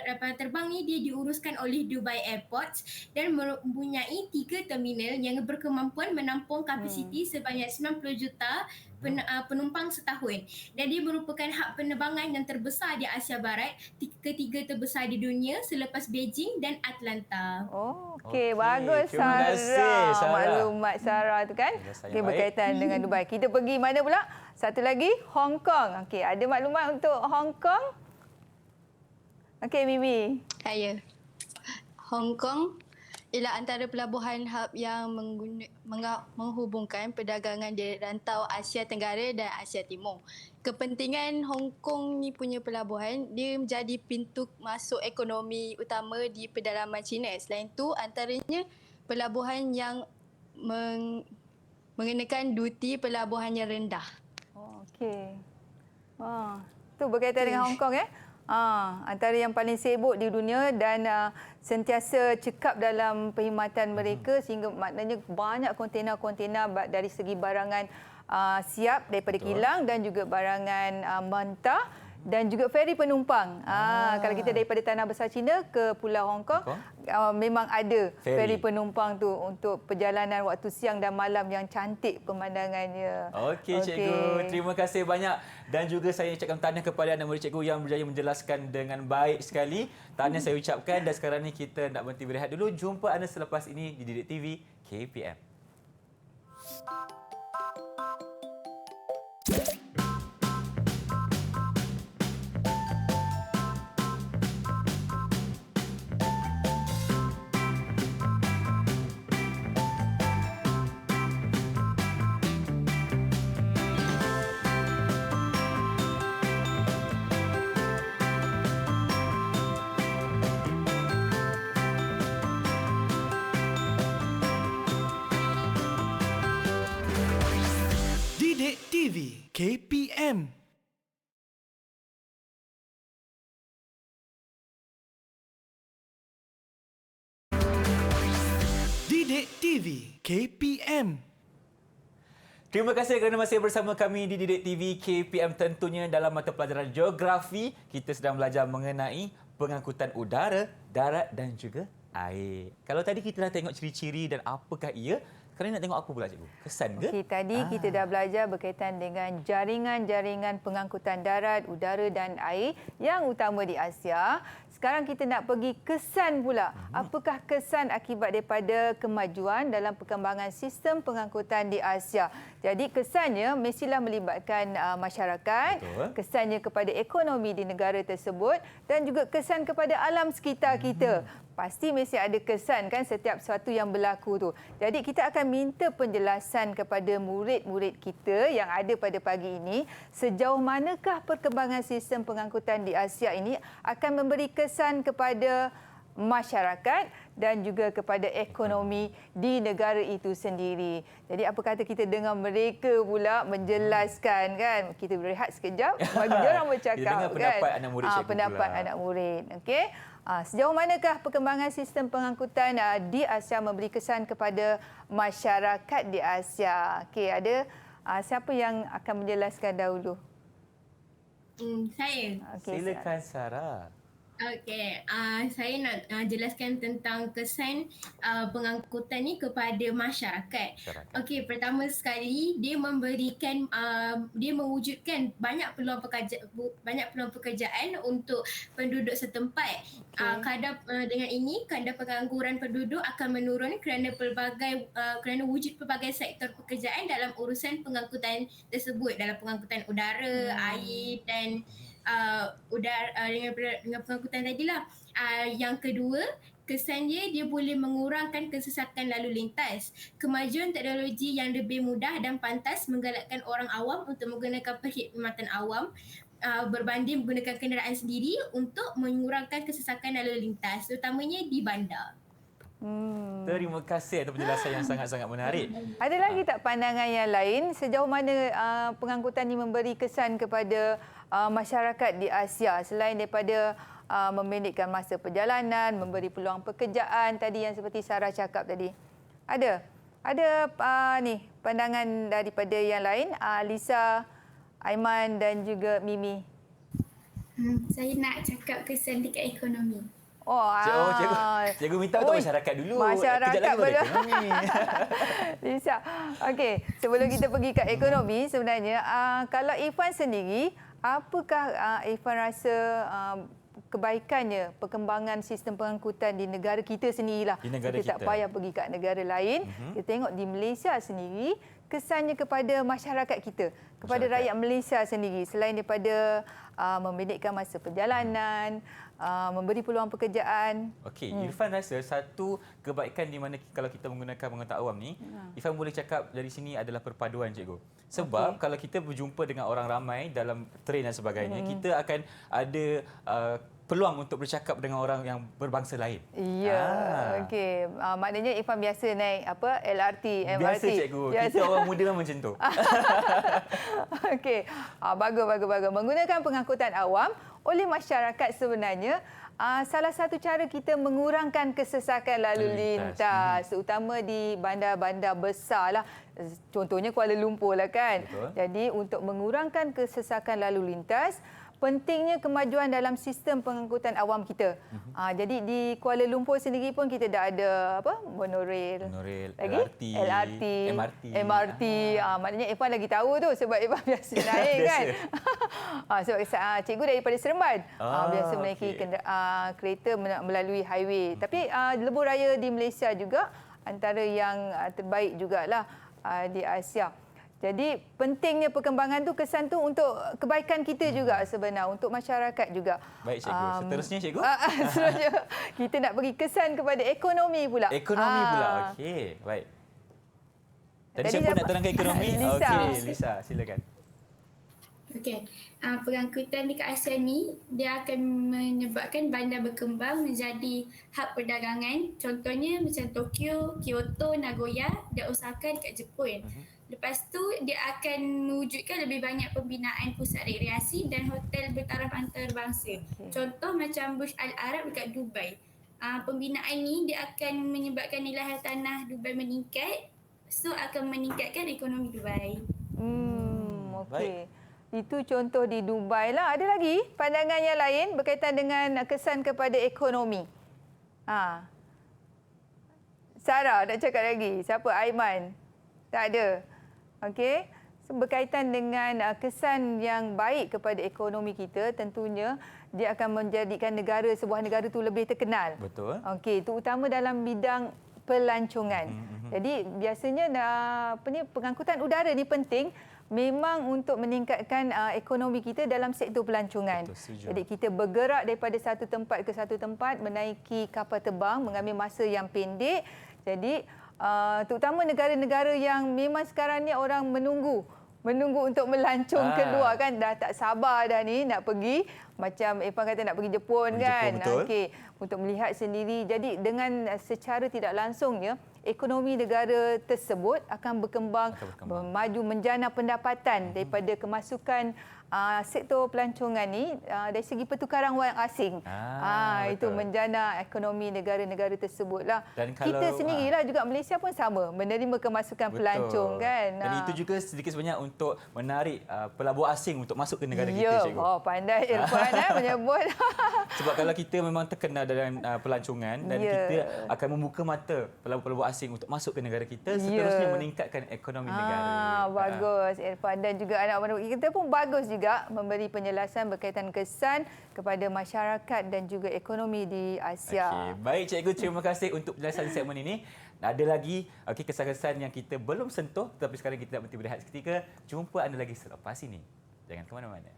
Lapangan terbang ni dia diuruskan oleh Dubai Airports dan mempunyai 3 terminal yang berkemampuan menampung kapasiti sebanyak 90 juta penumpang setahun, dan dia merupakan hub penerbangan yang terbesar di Asia Barat, ketiga terbesar di dunia selepas Beijing dan Atlanta. Okey, bagus terima kasih, Sarah. Maklumat Sarah tu kan. Okey, berkaitan dengan Dubai. Kita pergi mana pula? Satu lagi, Hong Kong. Okey, ada maklumat untuk Hong Kong? Okey, Mimi. Saya. Hong Kong ialah antara pelabuhan hub yang menghubungkan perdagangan di rantau Asia Tenggara dan Asia Timur. Kepentingan Hong Kong ni punya pelabuhan, dia menjadi pintu masuk ekonomi utama di pedalaman China. Selain itu, antaranya pelabuhan yang mengenakan duty pelabuhan yang rendah. Okey. Tu berkaitan dengan Hong Kong antara yang paling sibuk di dunia dan sentiasa cekap dalam perkhidmatan mereka sehingga maknanya banyak kontena-kontena dari segi barangan siap daripada kilang dan juga barangan mentah dan juga feri penumpang. Kalau kita daripada Tanah Besar China ke Pulau Hong Kong, memang ada feri penumpang tu untuk perjalanan waktu siang dan malam yang cantik pemandangannya. Okey, cikgu. Terima kasih banyak. Dan juga saya ucapkan tahniah kepada anda murid cikgu yang berjaya menjelaskan dengan baik sekali. Tahniah saya ucapkan dan sekarang ni kita nak berhenti berehat dulu. Jumpa anda selepas ini di Didik TV KPM. Didik TV KPM. Didik TV KPM. Terima kasih kerana masih bersama kami di Didik TV KPM. Tentunya dalam mata pelajaran geografi, kita sedang belajar mengenai pengangkutan udara, darat dan juga air. Kalau tadi kita dah tengok ciri-ciri dan apakah ia, sekarang nak tengok apa pula cikgu? Kesan ke? Okey, tadi kita dah belajar berkaitan dengan jaringan-jaringan pengangkutan darat, udara dan air yang utama di Asia. Sekarang kita nak pergi kesan pula. Apakah kesan akibat daripada kemajuan dalam perkembangan sistem pengangkutan di Asia? Jadi kesannya mestilah melibatkan masyarakat, kesannya kepada ekonomi di negara tersebut dan juga kesan kepada alam sekitar kita. Pasti mesti ada kesan kan setiap sesuatu yang berlaku tu. Jadi kita akan minta penjelasan kepada murid-murid kita yang ada pada pagi ini sejauh manakah perkembangan sistem pengangkutan di Asia ini akan memberi kesan kepada masyarakat dan juga kepada ekonomi di negara itu sendiri. Jadi apa kata kita dengar mereka pula menjelaskan kan. Kita berehat sekejap bagi dia orang bercakap Kita dengar pendapat kan. anak murid cikgu pendapat pula. anak murid. Okey. Sejauh manakah perkembangan sistem pengangkutan di Asia memberi kesan kepada masyarakat di Asia? Okey, ada siapa yang akan menjelaskan dahulu? Saya. Okey, Silakan Sarah. Okey, saya nak jelaskan tentang kesan pengangkutan ni kepada masyarakat. Okey, pertama sekali dia memberikan dia mewujudkan banyak peluang pekerjaan untuk penduduk setempat. Kadar dengan ini kadar pengangguran penduduk akan menurun kerana kerana wujud pelbagai sektor pekerjaan dalam urusan pengangkutan tersebut, dalam pengangkutan udara, air dan dengan pengangkutan tadilah. Yang kedua, kesan dia boleh mengurangkan kesesakan lalu lintas. Kemajuan teknologi yang lebih mudah dan pantas menggalakkan orang awam untuk menggunakan perkhidmatan awam berbanding menggunakan kenderaan sendiri untuk mengurangkan kesesakan lalu lintas, terutamanya di bandar. Terima kasih atas penjelasan yang sangat-sangat menarik. Ada lagi tak pandangan yang lain sejauh mana pengangkutan ini memberi kesan kepada masyarakat di Asia selain daripada memendekkan masa perjalanan, memberi peluang pekerjaan tadi yang seperti Sarah cakap tadi? Ada ni pandangan daripada yang lain, Lisa, Aiman dan juga Mimi. Saya nak cakap kesan dekat ekonomi. Cikgu minta untuk masyarakat dulu. Masyarakat Kejap lagi baru betul. ekonomi. Lisa. Okey, sebelum kita pergi ke ekonomi sebenarnya, kalau Irfan sendiri, apakah Irfan rasa kebaikannya perkembangan sistem pengangkutan di negara kita sendirilah. Di negara kita tak payah pergi ke negara lain. Kita tengok di Malaysia sendiri, kesannya kepada masyarakat kita, kepada rakyat Malaysia sendiri, selain daripada memendekkan masa perjalanan, memberi peluang pekerjaan. Okey, Irfan rasa satu kebaikan di mana kalau kita menggunakan pengetahuan awam ni, Irfan boleh cakap dari sini adalah perpaduan, cikgu. Sebab kalau kita berjumpa dengan orang ramai dalam train dan sebagainya, kita akan ada peluang untuk bercakap dengan orang yang berbangsa lain. Ya, okey. Maknanya Irfan biasa naik LRT, MRT. Biasa, cikgu. Kita orang muda memang macam tu. Okey. Bagus. Menggunakan pengangkutan awam oleh masyarakat sebenarnya salah satu cara kita mengurangkan kesesakan lalu lintas, terutama di bandar-bandar besar lah. Contohnya Kuala Lumpur lah kan. Betul. Jadi untuk mengurangkan kesesakan lalu lintas, pentingnya kemajuan dalam sistem pengangkutan awam kita. Jadi di Kuala Lumpur sendiri pun kita dah ada monorail, lagi LRT, MRT. Maknanya Irfan lagi tahu tu sebab Irfan biasa naik kan. Sebab cikgu daripada Seremban, biasa menaiki kereta melalui highway. Tapi lebuh raya di Malaysia juga antara yang terbaik jugalah di Asia. Jadi pentingnya perkembangan tu, kesan tu untuk kebaikan kita juga sebenar, untuk masyarakat juga. Baik, cikgu. Seterusnya, cikgu. Seterusnya kita nak bagi kesan kepada ekonomi pula. Ekonomi pula. Okey, baik. Tadi siapa nak terangkan ekonomi? Okey, Lisa, silakan. Okey, pengangkutan dekat Asia ni dia akan menyebabkan bandar berkembang menjadi hub perdagangan. Contohnya macam Tokyo, Kyoto, Nagoya dan Osaka dekat Jepun. Lepas tu dia akan mewujudkan lebih banyak pembinaan pusat rekreasi dan hotel bertaraf antarabangsa. Contoh macam Burj Al Arab dekat Dubai. Pembinaan ni dia akan menyebabkan nilai hartanah Dubai meningkat, so akan meningkatkan ekonomi Dubai. Okey. Itu contoh di Dubai lah. Ada lagi pandangan yang lain berkaitan dengan kesan kepada ekonomi? Sarah nak cakap lagi. Siapa? Aiman? Tak ada. Okey. So, berkaitan dengan kesan yang baik kepada ekonomi kita, tentunya dia akan menjadikan sebuah negara tu lebih terkenal. Betul. Okey, terutama dalam bidang pelancongan. Jadi biasanya pengangkutan udara ni penting memang untuk meningkatkan ekonomi kita dalam sektor pelancongan. Betul, jadi kita bergerak daripada satu tempat ke satu tempat, menaiki kapal terbang, mengambil masa yang pendek. Jadi terutama negara-negara yang memang sekarang ni orang menunggu menunggu untuk melancong keluar kan, dah tak sabar dah ni nak pergi, macam Irfan kata nak pergi Jepun kan. Betul. Okey, untuk melihat sendiri. Jadi dengan secara tidak langsungnya ekonomi negara tersebut akan berkembang, maju menjana pendapatan daripada kemasukan sektor pelancongan ni dari segi pertukaran wang asing. Itu menjana ekonomi negara-negara tersebutlah. Dan Kita sendirilah juga Malaysia pun sama menerima kemasukan pelancong kan. Dan itu juga sedikit sebanyak untuk menarik pelabur asing untuk masuk ke negara kita, cikgu. Pandai Irfan menyebut. Sebab kalau kita memang terkenal dalam pelancongan dan kita akan membuka mata pelabur-pelabur asing untuk masuk ke negara kita, seterusnya meningkatkan ekonomi negara. Bagus Irfan, dan juga anak-anak kita pun bagus juga memberi penjelasan berkaitan kesan kepada masyarakat dan juga ekonomi di Asia. Baik cikgu, terima kasih untuk penjelasan segmen ini. Ada lagi kesan-kesan yang kita belum sentuh, tetapi sekarang kita nak berhenti berehat seketika. Jumpa anda lagi selepas ini. Jangan ke mana-mana.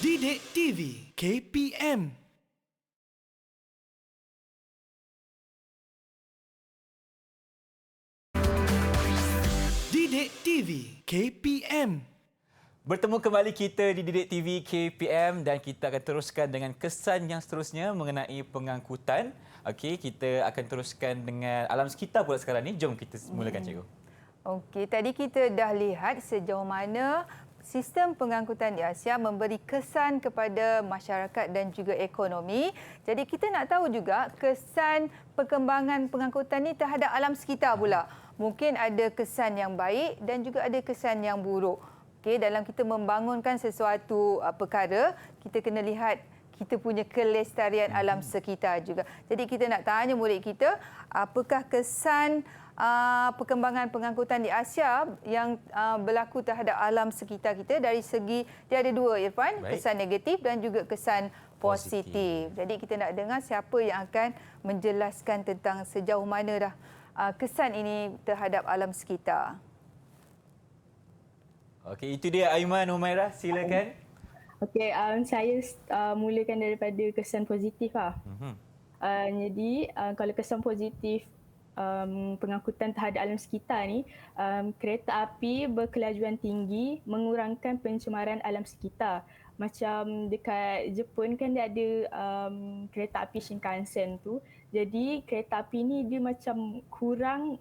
Didik TV KPM. Didik TV KPM. Bertemu kembali kita di Didik TV KPM dan kita akan teruskan dengan kesan yang seterusnya mengenai pengangkutan. Okey, kita akan teruskan dengan alam sekitar pula sekarang ni. Jom kita mulakan cikgu. Okey, tadi kita dah lihat sejauh mana sistem pengangkutan di Asia memberi kesan kepada masyarakat dan juga ekonomi. Jadi kita nak tahu juga kesan perkembangan pengangkutan ini terhadap alam sekitar pula. Mungkin ada kesan yang baik dan juga ada kesan yang buruk. Okey, dalam kita membangunkan sesuatu perkara, kita kena lihat kita punya kelestarian alam sekitar juga. Jadi kita nak tanya murid kita, apakah kesan perkembangan pengangkutan di Asia yang berlaku terhadap alam sekitar kita dari segi, dia ada dua Irfan, kesan negatif dan juga kesan positif. Jadi kita nak dengar siapa yang akan menjelaskan tentang sejauh mana dah kesan ini terhadap alam sekitar. Okey, itu dia Aiman Humairah, silakan. Okey, saya mulakan daripada kesan positif lah. Jadi kalau kesan positif pengangkutan terhadap alam sekitar ni, kereta api berkelajuan tinggi mengurangkan pencemaran alam sekitar. Macam dekat Jepun kan dia ada kereta api Shinkansen tu. Jadi kereta api ni dia macam kurang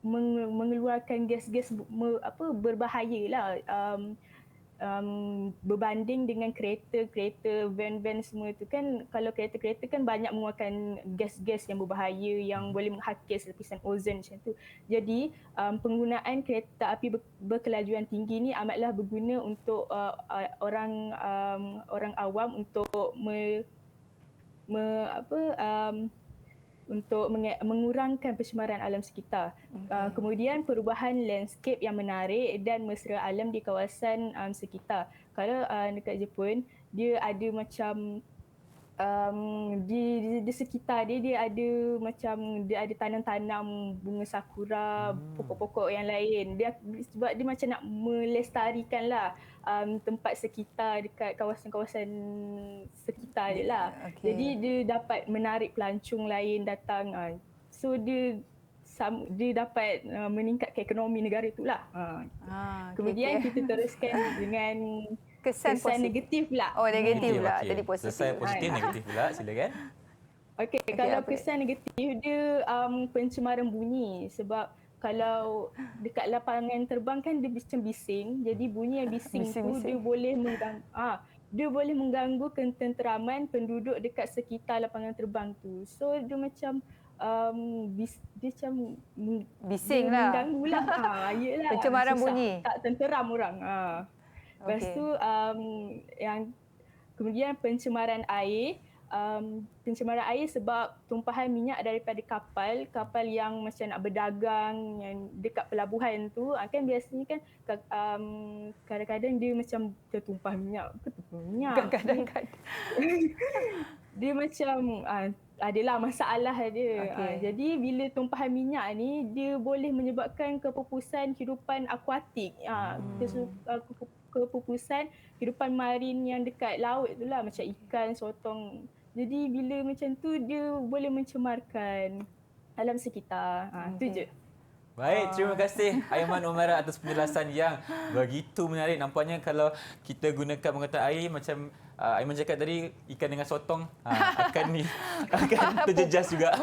mengeluarkan gas-gas berbahaya lah. Berbanding dengan kereta-kereta, van-van semua tu kan, kalau kereta-kereta kan banyak mengeluarkan gas-gas yang berbahaya yang boleh menghakis lapisan ozon macam tu. Jadi penggunaan kereta api berkelajuan tinggi ni amatlah berguna untuk orang awam untuk untuk mengurangkan pencemaran alam sekitar. Kemudian perubahan landscape yang menarik dan mesra alam di kawasan sekitar. Kalau dekat Jepun, dia ada macam di sekitar dia ada macam dia ada tanam-tanam bunga sakura, pokok-pokok yang lain. Sebab dia macam nak melestarikanlah tempat sekitar dekat kawasan-kawasan sekitar dia lah. Jadi dia dapat menarik pelancong lain datang. So dia dapat meningkatkan ekonomi negara itulah. Kemudian kita teruskan dengan kesan negatif pula. Negatif pula. Jadi positif. Kesan positif, negatif pula. Silakan. Okey, kalau kesan negatif dia pencemaran bunyi. Sebab kalau dekat lapangan terbang kan dia macam bising. Jadi bunyi yang bising tu dia boleh mengganggu ketenteraman penduduk dekat sekitar lapangan terbang tu. So dia macam dia macam bising lah. Mengganggu lah. Yelah. Pencemaran bunyi. Tak tenteram orang. Lepas tu yang kemudian pencemaran air, pencemaran air sebab tumpahan minyak daripada kapal yang macam nak berdagang yang dekat pelabuhan tu, kan biasanya kan kadang-kadang dia macam tertumpah minyak. Kadang-kadang. Dia macam adalah masalah dia. Okey. Jadi bila tumpahan minyak ni dia boleh menyebabkan kepupusan hidupan akuatik. Kepupusan hidupan marin yang dekat laut tu lah, macam ikan, sotong. Jadi bila macam tu dia boleh mencemarkan alam sekitar. Itu je. Baik, terima kasih Aiman Umairah atas penjelasan yang begitu menarik. Nampaknya kalau kita gunakan pengetahuan air macam Aiman cakap tadi, ikan dengan sotong akan terjejas juga.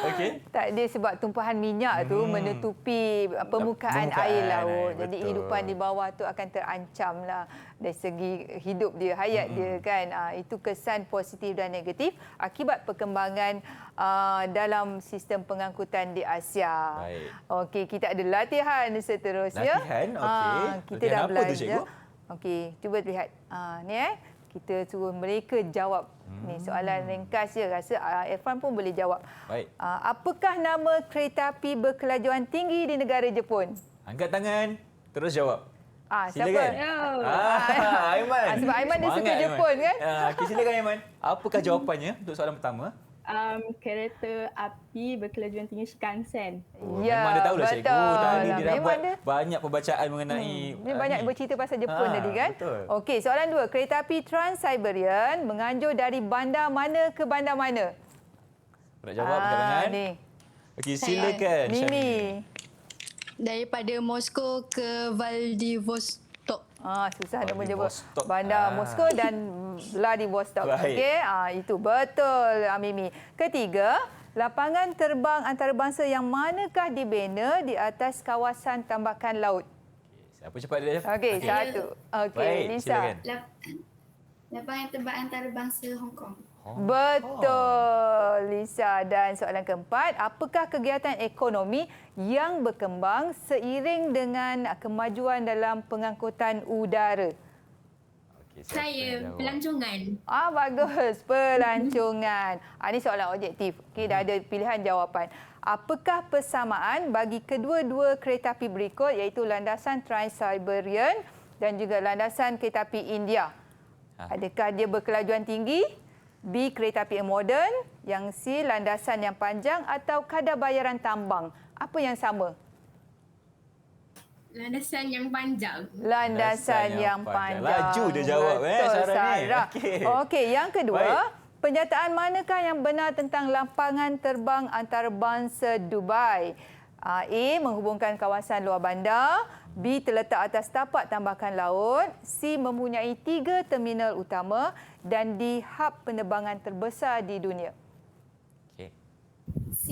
Okey. Tak, dia sebab tumpahan minyak tu menutupi permukaan air laut. Jadi betul. kehidupan di bawah tu akan terancam lah dari segi hidup dia, hayat dia kan. Itu kesan positif dan negatif akibat perkembangan dalam sistem pengangkutan di Asia. Baik. Okey, kita ada latihan seterusnya. Latihan? Okey. Kita Latihan dah apa tu, belajar. cikgu? Okey, cuba lihat. Ni kita suruh mereka jawab. Ni soalan ringkas je, rasa Irfan pun boleh jawab. Baik. Apakah nama kereta api berkelajuan tinggi di negara Jepun? Angkat tangan, terus jawab. Siapa? Silakan. Aiman. Sebab Aiman dia suka Semangat, Jepun kan? Okey, silakan Aiman. Apakah jawapannya untuk soalan pertama? Kereta api berkelajuan tinggi Shinkansen. Memang dia tahulah cikgu. Tadi dia dah Memang buat dia- banyak pembacaan mengenai Dia banyak ni. bercerita pasal Jepun tadi kan? Betul. Okey, soalan 2. Kereta api Trans-Siberian menganjur dari bandar mana ke bandar mana? Nak jawab angkat tangan. Ni. Okey, silakan. Syahmi. Mimi. Daripada Moskow ke Vladivostok. Susah nak menyebut Vladivostok. bandar Moskow dan Vladivostok. Baik. Okey, itu betul Mimi. Ketiga, lapangan terbang antarabangsa yang manakah dibina di atas kawasan tambakan laut? Siapa cepat dia? Okey, satu. Okey, Baik, Lisa. silakan. Lapangan terbang antarabangsa Hong Kong. Betul, Lisa. Dan soalan keempat, apakah kegiatan ekonomi yang berkembang seiring dengan kemajuan dalam pengangkutan udara? Okey, siapa yang Saya jawab? pelancongan. Bagus. Pelancongan. Ini soalan objektif. Okey, dah ada pilihan jawapan. Apakah persamaan bagi kedua-dua kereta api berikut iaitu landasan Trans-Siberian dan juga landasan kereta api India? Adakah dia berkelajuan tinggi? B. Kereta api yang moden. Yang C. Landasan yang panjang atau kadar bayaran tambang? Apa yang sama? Landasan yang panjang. Landasan yang panjang. Laju dia jawab Betul, Sarah ni. Sarah. Okey, yang kedua, Baik. penyataan manakah yang benar tentang lapangan terbang antarabangsa Dubai? A. Menghubungkan kawasan luar bandar. B. Terletak atas tapak tambakan laut. C. Mempunyai 3 terminal utama. Dan D. Hub penerbangan terbesar di dunia. Okey. C.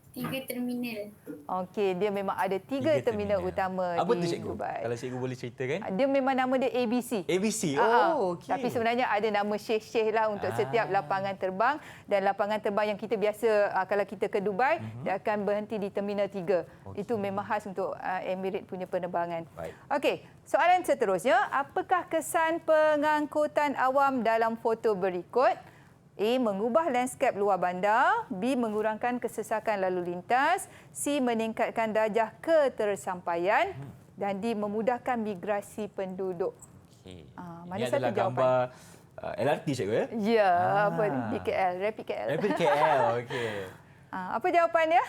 3 terminal. Okey, dia memang ada 3 terminal utama Apa di tu cikgu? Dubai. Kalau cikgu boleh ceritakan. Dia memang nama dia ABC. ABC. Okey. Tapi sebenarnya ada nama syekh-syekh lah untuk setiap lapangan terbang. Dan lapangan terbang yang kita biasa, kalau kita ke Dubai, dia akan berhenti di Terminal 3. Itu memang khas untuk Emirates punya penerbangan. Baik. Okey, soalan seterusnya. Apakah kesan pengangkutan awam dalam foto berikut? A. Mengubah lanskap luar bandar. B. Mengurangkan kesesakan lalu lintas. C. Meningkatkan darjah ketersampaian. Dan D. Memudahkan migrasi penduduk. Okey. Mana Ini satu adalah jawapan? gambar LRT cikgu ya? Ya, apa ni? BKL, Rapid KL. Rapid KL. Okey. Apa jawapannya?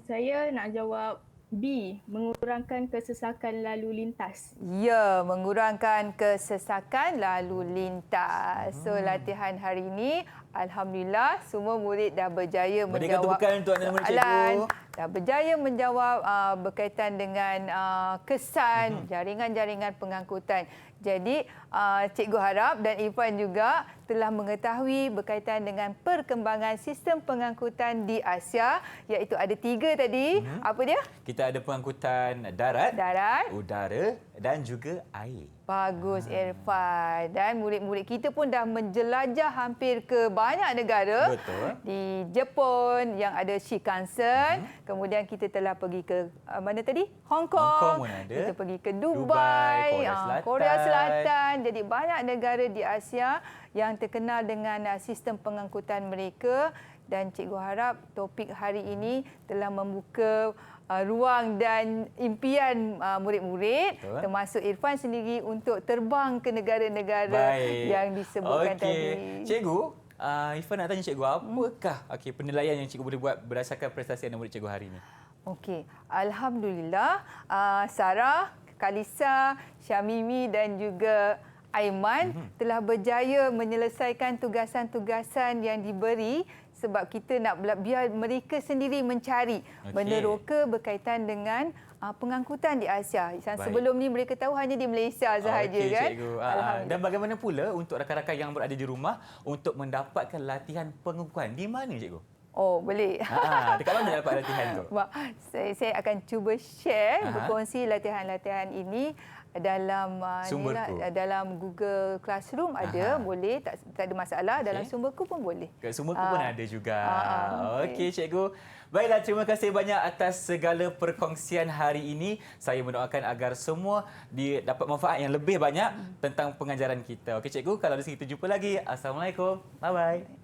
Saya nak jawab B. Mengurangkan kesesakan lalu lintas. Ya, mengurangkan kesesakan lalu lintas. So, latihan hari ini, alhamdulillah, semua murid dah berjaya Berikan menjawab tepukan untuk anak-anak cikgu. soalan. Dah berjaya menjawab berkaitan dengan kesan jaringan-jaringan pengangkutan. Jadi, cikgu harap dan Irfan juga telah mengetahui berkaitan dengan perkembangan sistem pengangkutan di Asia, iaitu ada 3 tadi. Apa dia? Kita ada pengangkutan darat, Darat, udara dan juga air. Bagus Irfan. Dan murid-murid kita pun dah menjelajah hampir ke banyak negara. Betul. Di Jepun yang ada Shinkansen. Kemudian kita telah pergi ke mana tadi? Hong Kong. Hong Kong pun ada. Kita pergi ke Dubai, Korea Selatan. Jadi banyak negara di Asia yang terkenal dengan sistem pengangkutan mereka. Dan cikgu harap topik hari ini telah membuka ruang dan impian murid-murid, termasuk Irfan sendiri untuk terbang ke negara-negara yang disebutkan tadi. Cikgu, Irfan nak tanya cikgu, apakah penilaian yang cikgu boleh buat berdasarkan prestasi anak murid cikgu hari ini? Okey, alhamdulillah Sarah, Kalisa, Syamimi dan juga Aiman telah berjaya menyelesaikan tugasan-tugasan yang diberi sebab kita nak biar mereka sendiri mencari meneroka berkaitan dengan pengangkutan di Asia. Yang sebelum ni mereka tahu hanya di Malaysia sahaja kan. Cikgu. Dan bagaimana pula untuk rakan-rakan yang berada di rumah untuk mendapatkan latihan pengukuhan? Di mana cikgu? Oh, boleh. Dekat mana dapat latihan tu? Saya akan cuba share, berkongsi latihan-latihan ini dalam dalam Google Classroom ada, boleh, tak ada masalah. Dalam Sumberku pun boleh. Kat Sumberku pun ada juga. Okey cikgu. Baiklah, terima kasih banyak atas segala perkongsian hari ini. Saya mendoakan agar semua dapat manfaat yang lebih banyak tentang pengajaran kita. Okey cikgu, kalau ada kita jumpa lagi. Assalamualaikum. Bye bye.